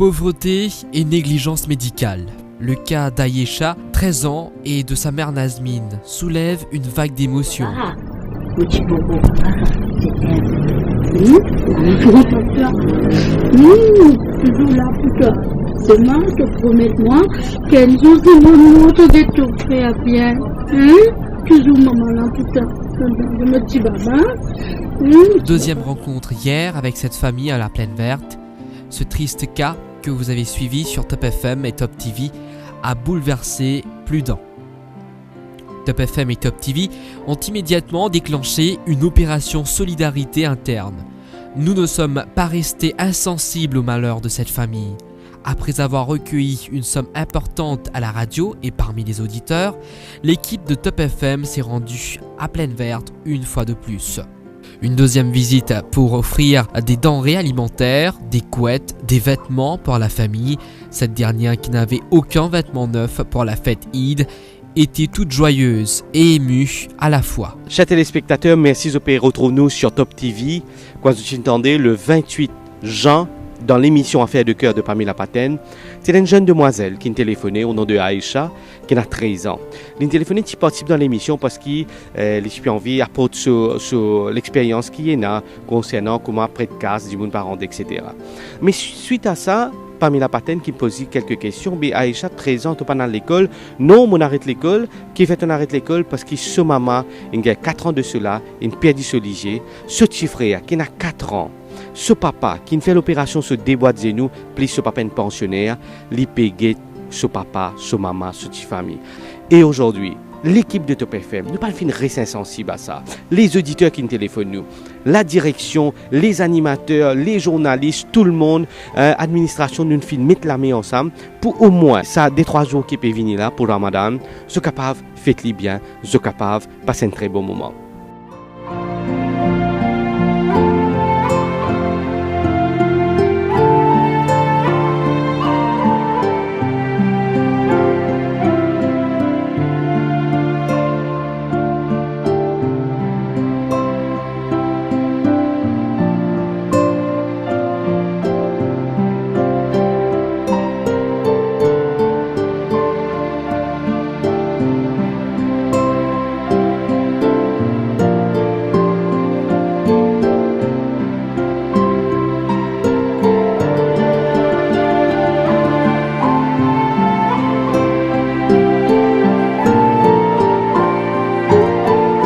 Pauvreté et négligence médicale. Le cas d'Ayesha, 13 ans, et de sa mère Nazmine soulève une vague d'émotions. Toujours là pour toi. Seulement, te promets-moi qu'un jour, c'est mon autre de tout faire bien. Toujours maman là pour toi. Mon petit baba. Deuxième rencontre hier avec cette famille à la Plaine Verte. Ce triste cas que vous avez suivi sur Top FM et Top TV a bouleversé plus d'un. Top FM et Top TV ont immédiatement déclenché une opération solidarité interne. Nous ne sommes pas restés insensibles au malheur de cette famille. Après avoir recueilli une somme importante à la radio et parmi les auditeurs, l'équipe de Top FM s'est rendue à Plaine Verte une fois de plus. Une deuxième visite pour offrir des denrées alimentaires, des couettes, des vêtements pour la famille. Cette dernière, qui n'avait aucun vêtement neuf pour la fête Eid, était toute joyeuse et émue à la fois. Chers téléspectateurs, merci de retrouver-nous sur Top TV. Quand vous entendez le 28 juin, dans l'émission Affaires de cœur de Pamela Paten, c'est une jeune demoiselle qui a téléphoné au nom de Aïcha, qui a 13 ans. Elle a téléphoné qui participe dans l'émission parce qu'il a envie d'apporter sur l'expérience qui est là concernant comment après de casse, du monde parent, etc. Mais suite à ça, Pamela Paten qui me pose quelques questions. Mais Aïcha, 13 ans, tu pas dans l'école. Non, on arrête l'école. Qui fait on arrête l'école parce que ce maman, il y a 4 ans de cela, il a perdu ce liger. Ce petit frère qui a 4 ans. Ce papa qui fait l'opération se déboîte de nous, plus ce papa un pensionnaire, il paye ce papa, ce maman, ce petit famille. Et aujourd'hui, l'équipe de Top FM, nous pas fin très sensible à ça. Les auditeurs qui nous téléphonent nous, la direction, les animateurs, les journalistes, tout le monde, administration, nous fin mettre la main ensemble pour au moins ça des 3 jours qui peuvent venir là pour Ramadan, ce capable faites-les bien, ce capable passer un très bon moment.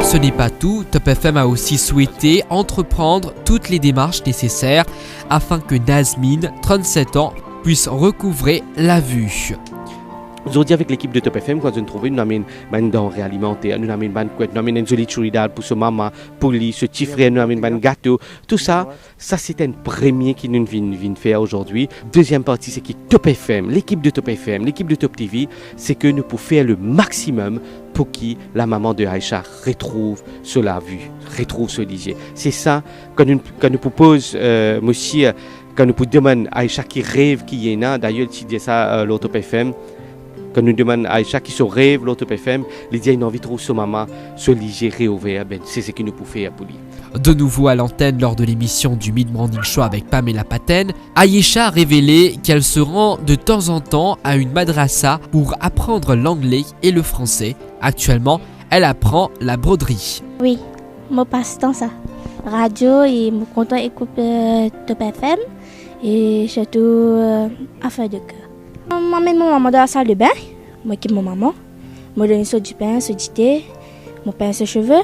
Ce n'est pas tout, Top FM a aussi souhaité entreprendre toutes les démarches nécessaires afin que Nazmine, 37 ans, puisse recouvrer la vue. Aujourd'hui, avec l'équipe de Top FM, quand nous trouvons, nous avons une denrée alimentaire, nous avons une couette, nous avons une jolie churidal pour ce maman, pour lui, ce petit frère, nous avons un gâteau. Tout ça, c'est un premier qui nous vient faire aujourd'hui. Deuxième partie, c'est que Top FM, l'équipe de Top FM, l'équipe de Top TV, c'est que nous pouvons faire le maximum pour que la maman de Aïcha retrouve cela vue, retrouve ce liger. C'est ça, quand nous propose, monsieur, quand nous demandons à Aïcha qui rêve, qui est là, d'ailleurs, tu dis ça, l'autre Top FM, quand nous demandons à Aïcha qui se rêve, l'autre FM, il dit qu'il a envie de trouver ce maman, ce liger réouvert, ben, c'est ce que nous pouvons faire pour lui. De nouveau à l'antenne lors de l'émission du Mid Morning Show avec Pamela Paten, Aïcha a révélé qu'elle se rend de temps en temps à une madrasa pour apprendre l'anglais et le français. Actuellement, elle apprend la broderie. Oui, mon passe-temps ça. Radio et mon content écoute Top FM et surtout Affaires de cœur. M'amène mon maman dans la salle de bain, m'occupe mon maman, me donne ce du pain, ce du thé, mon pain ses cheveux.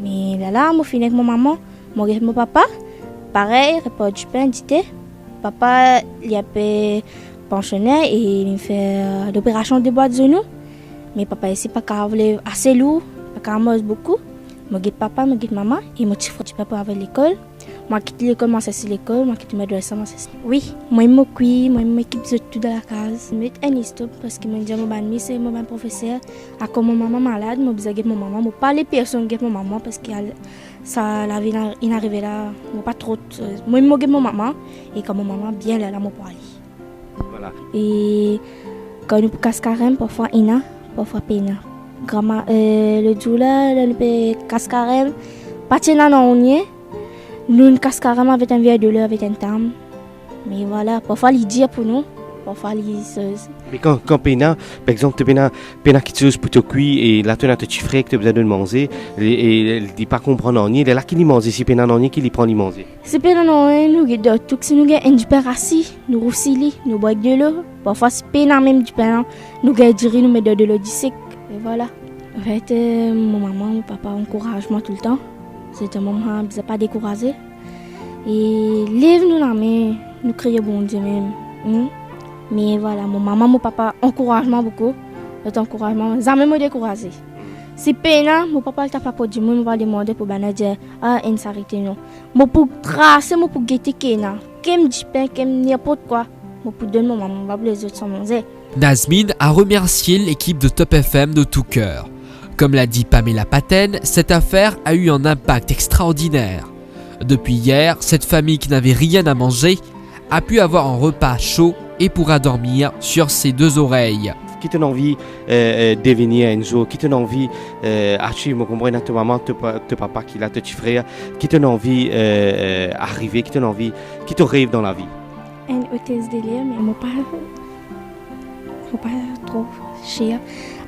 Mais là, je finis avec mon maman, mon papa, pareil, repas du pain, du thé. Papa, il a fait pensionnaire et il fait l'opération de boîte de nous. Mais papa ici, pas qu'à assez lourd, pas qu'à manger beaucoup. Je guide papa, je guide maman et je petit frère du papa avec l'école. Moi, quitte l'école, moi, c'est l'école, moi, quitte ma douleur, moi, c'est oui, moi, je m'occupe, moi, je m'équipe de tout dans la case. Je mets un stop parce que je me dis, mon c'est mon professeur. À comme mon maman malade, je besoin de mon maman. Je pas les personnes de mon maman parce que ça, la vie, il arrive là, je pas trop. Moi, je mon maman et quand mon maman bien là, je peux aller. Voilà. Et quand nous casse carême, parfois, Ina, parfois, Pena. Le jour là, nous peut casse carême, pas de on y est. Nous casse carrément avec un verre de l'eau, avec un terme. Mais voilà, parfois il dit pour nous, parfois il se... Mais quand Pena, par exemple, Pena qui te pour te cuire et là tu as te frère que tu as besoin de manger et elle dit pas comprendre en ni, elle est là qui lui mange, si Pena en ni qui lui prend lui manger. Si Pena non, nous avons tout, si nous avons du pain rassis, nous roussili, nous boivons de l'eau. Parfois si Pena même du pain, nous avons du riz, nous mettons de l'eau du sec. Et voilà. En fait, mon maman, mon papa encouragent moi tout le temps. C'était mon maman, ne pas décourager. Et lève-nous la main, nous crions bon Dieu même. Mais voilà, mon maman, mon papa encouragement beaucoup. Cet encouragement, ça me décourage. Si Pena, mon papa ne t'a pas dit, moi, je vais demander pour dire, une s'arrêter non. Moi, pour tracer, moi, pour guetter Kena. Qu'elle me dit pain, qu'elle me n'importe quoi. Moi, pour donner mon maman, on va les autres sans manger. Nazmine a remercié l'équipe de Top FM de tout cœur. Comme l'a dit Pamela Paten, cette affaire a eu un impact extraordinaire. Depuis hier, cette famille qui n'avait rien à manger a pu avoir un repas chaud et pourra dormir sur ses deux oreilles. Qui t'a envie de devenir un jour, qui t'a envie acheter, je comprends, ta maman, ton papa qui l'a, ton petit frère, qui t'a envie d'arriver, qui t'a envie, qui te rêve dans la vie. Une hôtesse de l'air, mais mon père, faut pas trop cher,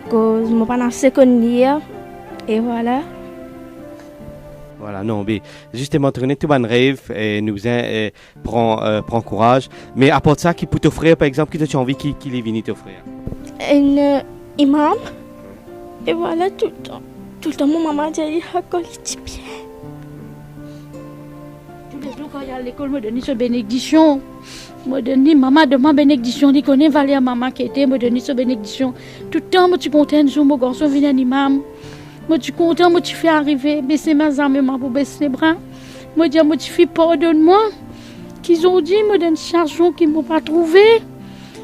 parce que mon père n'a secondaire et voilà. Voilà, non, mais justement, tu connais tout bon rêve et nous prend courage. Mais à part ça, qui peut t'offrir, par exemple, qui t'a envie qu'il est venu t'offrir? Un imam. Et voilà, tout le temps, mon maman dit, il dit bien. Tous les jours, quand il y a à l'école, je me donne une bénédiction. Je me donne, maman demande bénédiction. Je connais Valéa, maman qui était, me donne une bénédiction. Tout le temps, je suis content, mon garçon vient un imam. Je suis content, je suis fait arriver, baisser mes armes pour baisser les bras. Je dis, je suis pardonne-moi. Qu'ils ont dit, je donne une chanson qu'ils ne m'ont pas trouvée.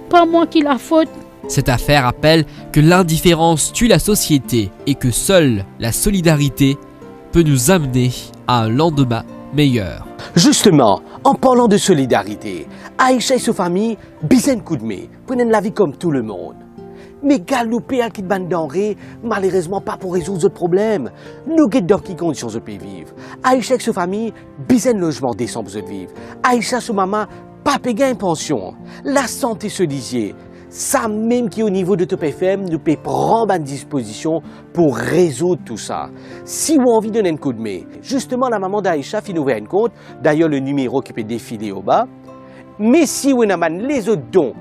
Pas moi qui la faute. Cette affaire rappelle que l'indifférence tue la société et que seule la solidarité peut nous amener à un lendemain meilleur. Justement, en parlant de solidarité, Aïcha et sa famille, bizen coup de main, prennent la vie comme tout le monde. Mais galoper à qui de bande denrées, malheureusement pas pour résoudre ce problème. Nous guettons dans qui conditions je peux vivre. Aïcha et sa famille, bizen logement décent pour vivre. Aïcha et sa maman, pas payer une pension. La santé se disait. Ça même qui au niveau de Top FM, nous peut prendre à disposition pour résoudre tout ça. Si vous avez envie de donner un coup de main, justement la maman d'Aïcha fait ouvrir un compte, d'ailleurs le numéro qui peut défiler au bas. Mais si vous avez les autres dons,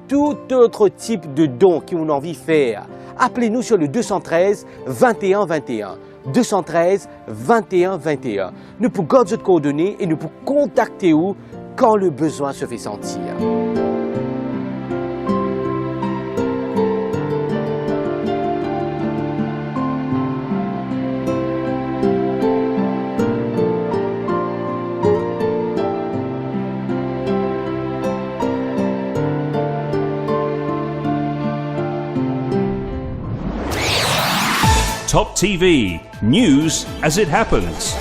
tout autre type de dons que vous avez envie de faire, appelez-nous sur le 213 21 21. 213 21 21. Nous pouvons garder votre coordonnée et nous pouvons contacter vous quand le besoin se fait sentir. Top TV, news as it happens.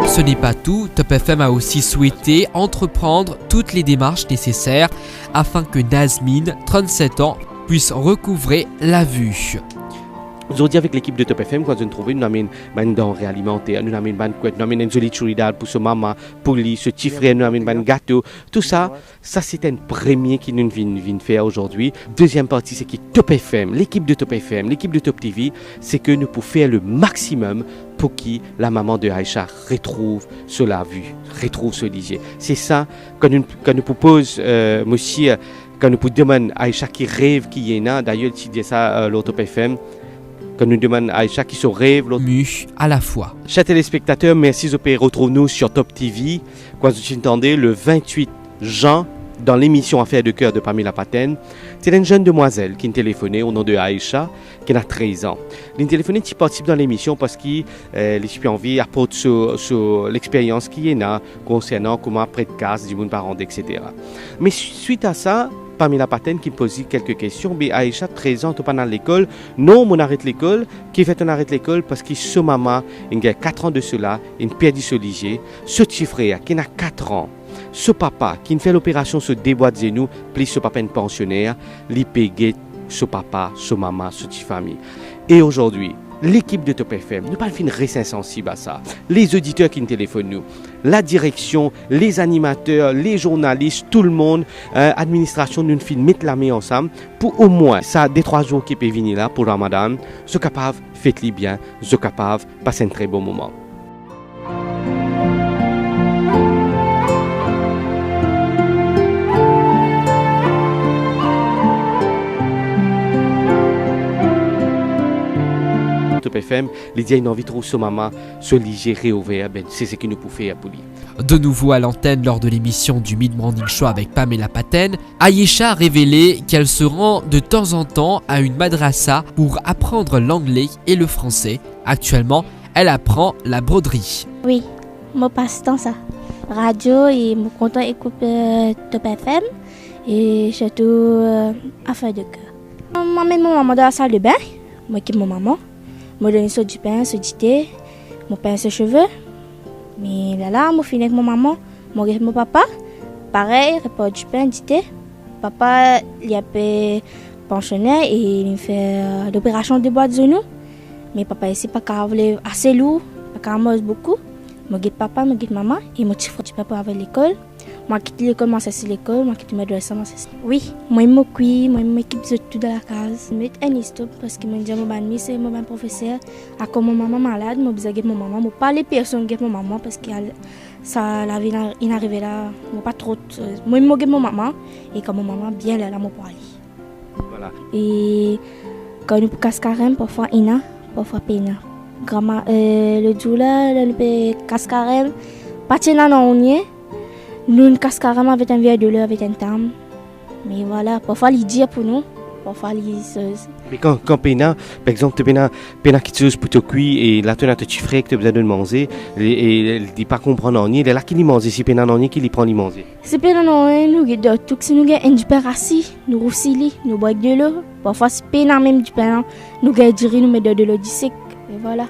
Ce n'est pas tout, Top FM a aussi souhaité entreprendre toutes les démarches nécessaires afin que Nazmine, 37 ans, puisse recouvrer la vue. Aujourd'hui, avec l'équipe de Top FM, quand nous trouvons, nous avons une denrée alimentaire, nous avons une jolie chouridale pour ce maman, pour lui, ce petit frère, nous avons un gâteau. Tout ça, c'est un premier qui nous vient faire aujourd'hui. Deuxième partie, c'est que Top FM, l'équipe de Top FM, l'équipe de Top TV, c'est que nous pouvons faire le maximum pour que la maman de Aïcha retrouve la vue, retrouve ce lisier. C'est ça quand nous propose, monsieur, quand nous demandons à Aïcha qui rêve, qui est là, d'ailleurs, tu dis ça, l'autre Top FM. Quand nous demandons à Aïcha qui se rêve, l'autre à la fois. Chers téléspectateurs, merci de retrouver nous sur Top TV. Quand vous entendez le 28 juin dans l'émission Affaires de cœur de Pamela Paten, c'est une jeune demoiselle qui me téléphonait au nom de Aïcha, qui a 13 ans. Elle téléphonait qui participe dans l'émission parce qu'elle a envie d'apporter sur l'expérience qu'il y a concernant comment près de casse, du monde parent, etc. Mais suite à ça, Pamela Paten qui me posait quelques questions. Mais Aïcha, 13 ans, tu n'es pas dans l'école. Non, on arrête l'école. Qui fait on arrête l'école parce que ce maman, il a 4 ans de cela, il a perdu ce liger. Ce petit frère qui a 4 ans, ce papa qui fait l'opération sur des boîtes de nous, plus ce papa est pensionnaire, il paye ce papa, ce maman, ce petit famille. Et aujourd'hui, l'équipe de Top FM, nous pas fin très insensible à ça. Les auditeurs qui nous téléphonent nous, la direction, les animateurs, les journalistes, tout le monde, administration, nous fin mettre la main ensemble pour au moins ça des 3 jours qui peuvent venir là pour Ramadan, ce capable faites-les bien, ce capable passer un très bon moment. Top FM, Lydia a une envie trop sur maman, ce liger réouvert, ben c'est ce que nous pouvons faire pour lui. De nouveau à l'antenne lors de l'émission du Mid Morning Show avec Pamela Paten, Aïcha a révélé qu'elle se rend de temps en temps à une madrasa pour apprendre l'anglais et le français. Actuellement, elle apprend la broderie. Oui, mon passe-temps ça. Radio et mon content écoute Top FM et surtout affaires de cœur. M'emmène mon maman dans la salle de bain, moi qui mon maman. Je donne du pain, du thé, mon pain ses cheveux. Mais là, je finis avec mon maman, mon papa. Pareil, report du pain, du thé. Papa, il a fait pensionnaire et il fait l'opération de boîte de nous. Mais papa ici, pas assez lourd, pas mange beaucoup. Je guide papa, je guide maman et je petit frère du papa avec l'école. Moi, quitte l'école, moi, c'est l'école, moi, quitte mes madrasa, moi, c'est. Oui, moi, je m'occupe, moi, je m'équipe de tout dans la case. Je mets un stop parce que je dis à mon ami, c'est mon professeur. À comme mon maman malade, je besoin de mon maman. Je ne parle pas personne de mon maman parce que ça, la vie, il arrive là, je pas trop. Moi, je m'occupe de mon maman et quand mon maman bien là, je parle. Voilà. Et quand nous casse carême, parfois Ina, parfois Pena. Le jour là, le casse carême, pas de non, on y est. Nous casse carrément avec un verre de l'eau, avec un tam. Mais voilà, parfois il dit pour nous, parfois il se. Mais quand Pena, par exemple, Pena qui te pour te cuire et là tu as petit frère que tu as besoin de manger et il dit pas comprendre en il est là qui lui mange si Pena en qui lui prend lui manger. Si Pena non nous guide tout si nous gagne du pain rassis, nous roussili, nous boit de l'eau. Parfois si Pena même du pain, nous gagne du riz, nous met de l'eau du sec et voilà.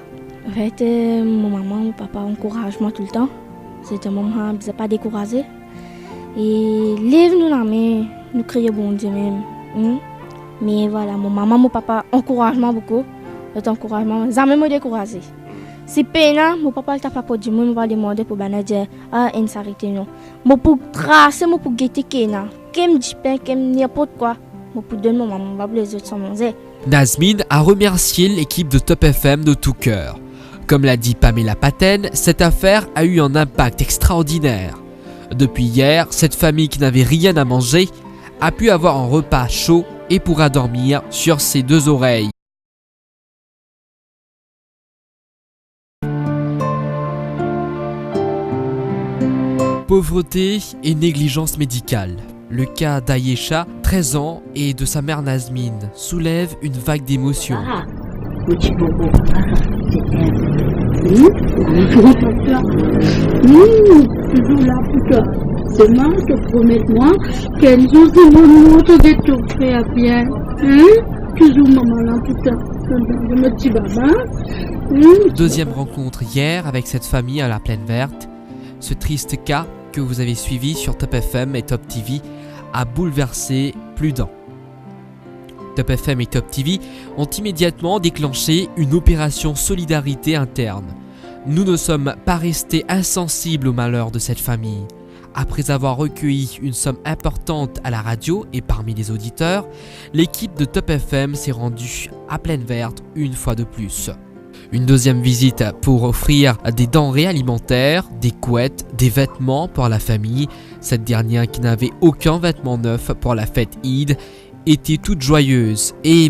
En fait, mon maman, mon papa encouragent moi tout le temps. C'est un moment où je pas découragé. Et lève-nous la main, nous crions bon Dieu même. Mais voilà, mon maman, mon papa encouragent moi beaucoup. Cet encouragement, ça me découragé. Si peine, mon papa t'a pas pour du monde, va demander pour dire une s'arrêter non. Moi pour tracer, moi pour guetter Kena. Qu'aime du pain, qu'aime n'importe quoi. Moi pour donner mon maman, va les autres sans manger. Nazmine a remercié l'équipe de Top FM de tout cœur. Comme l'a dit Pamela Paten, cette affaire a eu un impact extraordinaire. Depuis hier, cette famille qui n'avait rien à manger a pu avoir un repas chaud et pourra dormir sur ses 2 oreilles. Pauvreté et négligence médicale. Le cas d'Aïcha, 13 ans, et de sa mère Nazmine soulève une vague d'émotions. Petit bobo, toujours là pour toi. Seulement, te promets-moi qu'un jour, tu vas te trouver bien. Toujours maman là pour toi. Mon petit baba. Deuxième rencontre hier avec cette famille à la Plaine Verte. Ce triste cas que vous avez suivi sur Top FM et Top TV a bouleversé plus d'un. Top FM et Top TV ont immédiatement déclenché une opération solidarité interne. Nous ne sommes pas restés insensibles au malheur de cette famille. Après avoir recueilli une somme importante à la radio et parmi les auditeurs, l'équipe de Top FM s'est rendue à Plaine Verte une fois de plus. Une deuxième visite pour offrir des denrées alimentaires, des couettes, des vêtements pour la famille. Cette dernière qui n'avait aucun vêtement neuf pour la fête Eid était toute joyeuse et